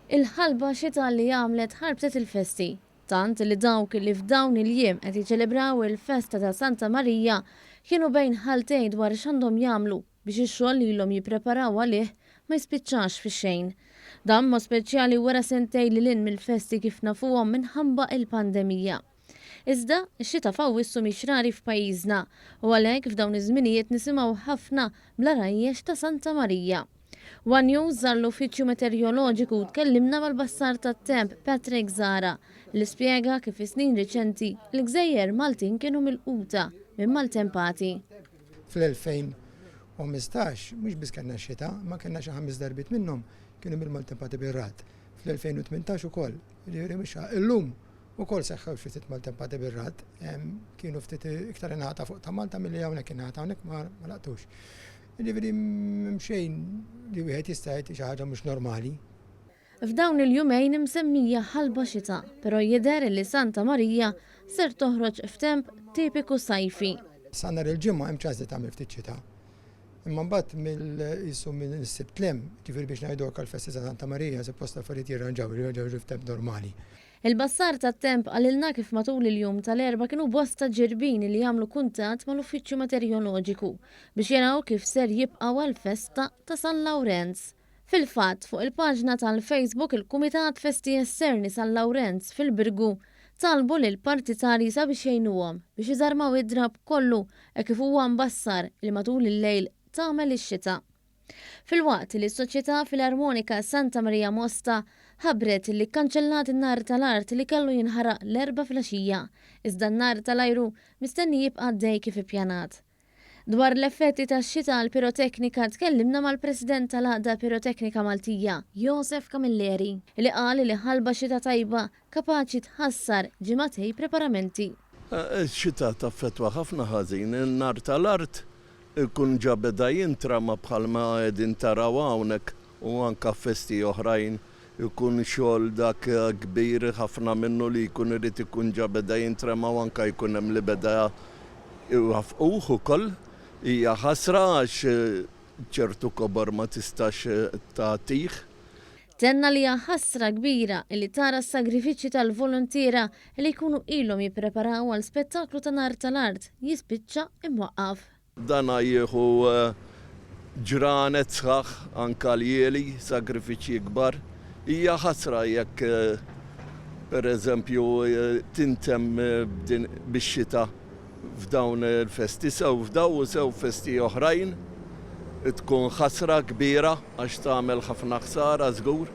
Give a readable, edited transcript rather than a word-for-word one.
Il-ħalba xita li għamlet ħarbtet il-festi. Tant li dawk li f'dawn il-jiem qed jiċċelebraw il-festa ta' Santa Marija kienu bejn ħaltejn dwar x'għandhom jagħmlu biex ix-xogħol li ilhom jippreparaw għalih ma jispiċċax fix-xejn. Dan ma speċjali wara sentejn li lin mill-festi kif nafuhom minħabba il-pandemija. Iżda, x-xita fawissu mhix rari f'pajjiżna u għalhekk f'dawn iż-żminijiet nisimgħu ħafna bla rajjex ta' Santa Marija. One News żar l-Uffiċċju Meteoroloġiku tkellimna mal-bassar tat-temp Patrick Zara li spjega kif is-snin riċenti l-Gżejjer Maltin kienu milquta minn maltempati. Fl-2015 mhux biss kellna xita, ma kellna xi 5 darbit minnhom kienu mill-maltempati bir-rad. Fl-2018 ukoll, illum ukoll seħħew xi ftit maltempati bir-rad, kienu ftit iktar ingħata fuq ta' Malta milli hawnhekk ingħata hawnhekk ma laqtux. Jiġifieri m'xejn li wieħed jista' jgħid xi ħaġa mhux normali. F'dawn il-jumejn imsemmija ħalba xita, però jidher li Santa Marija ser toħroġ f'temp tipiku sajfi. Sa nhar il-ġimgħa hemm ċans li tagħmel ftit xita. Imma mbagħad mill-Sibt lem, ġifieri biex ngħidu għall-festi ta' Santa Marija suppost affarijiet jirranġaw f'temp normali. Il-bassar tat-temp għalilna kif matul il-jum tal-erba kienu bosta ġirbini li jagħmlu kuntatt mal-Uffiċċju Meteoroloġiku biex jaraw kif ser jibqgħu għall-festa ta' San Lawrenz. Fil-fatt, fuq il-paġna tal-Facebook il-Kumitat Festi Esterni San Lawrenz fil-Birgu talbu lil partitarji sabiex jgħinuhom biex iżarmaw id-drab kollu kif huwa mbassar li matul il-lejl tagħmel ix-xita. Fil-waqt li s-Soċjetà Filarmonika Santa Marija Mosta ħabbret li kkanċellat in-nar tal-art li kellu jinħaraq l-4 filgħaxija, iżda n-nar tal-ajru mistenni jibqa' għaddej kif ippjanat. Dwar l-effetti tax-xita l-piroteknika tkellimna mal-President tal-Għaqda Piroteknika Maltija, Josef Camilleri, li qal li ħalba xita tajba kapaċi tħassar ġimagħtej preparamenti. X-xita taffettwa ħafna ħażin, in-nar tal-art ikun ġabeda jintrama bħalma qegħdin taraw hawnhekk u anke festi oħrajn ikun xogħol dak kbir ħafna minnu li jkun irid ikun ġabeda jintrama u anke jkun hemm li beda iwafquh ukoll. Hija ħasra għax ċertu kobor ma tistax tagħtih. Tenna li hija ħasra kbira li tara s-sagrifiċċji tal-volontiera li jkunu ilhom jippreparaw għal spettaklu ta' nar tal-art jispiċċa imwaqqaf. Dan jieħu ġranet sħaħ anke l-jieli, sagrifiċċji kbar. Hija ħasra jekk pereżempju tintemm bix-xita f'dawn il-festi sew festi oħrajn tkun ħasra kbira għax tagħmel ħafna ħsara żgur.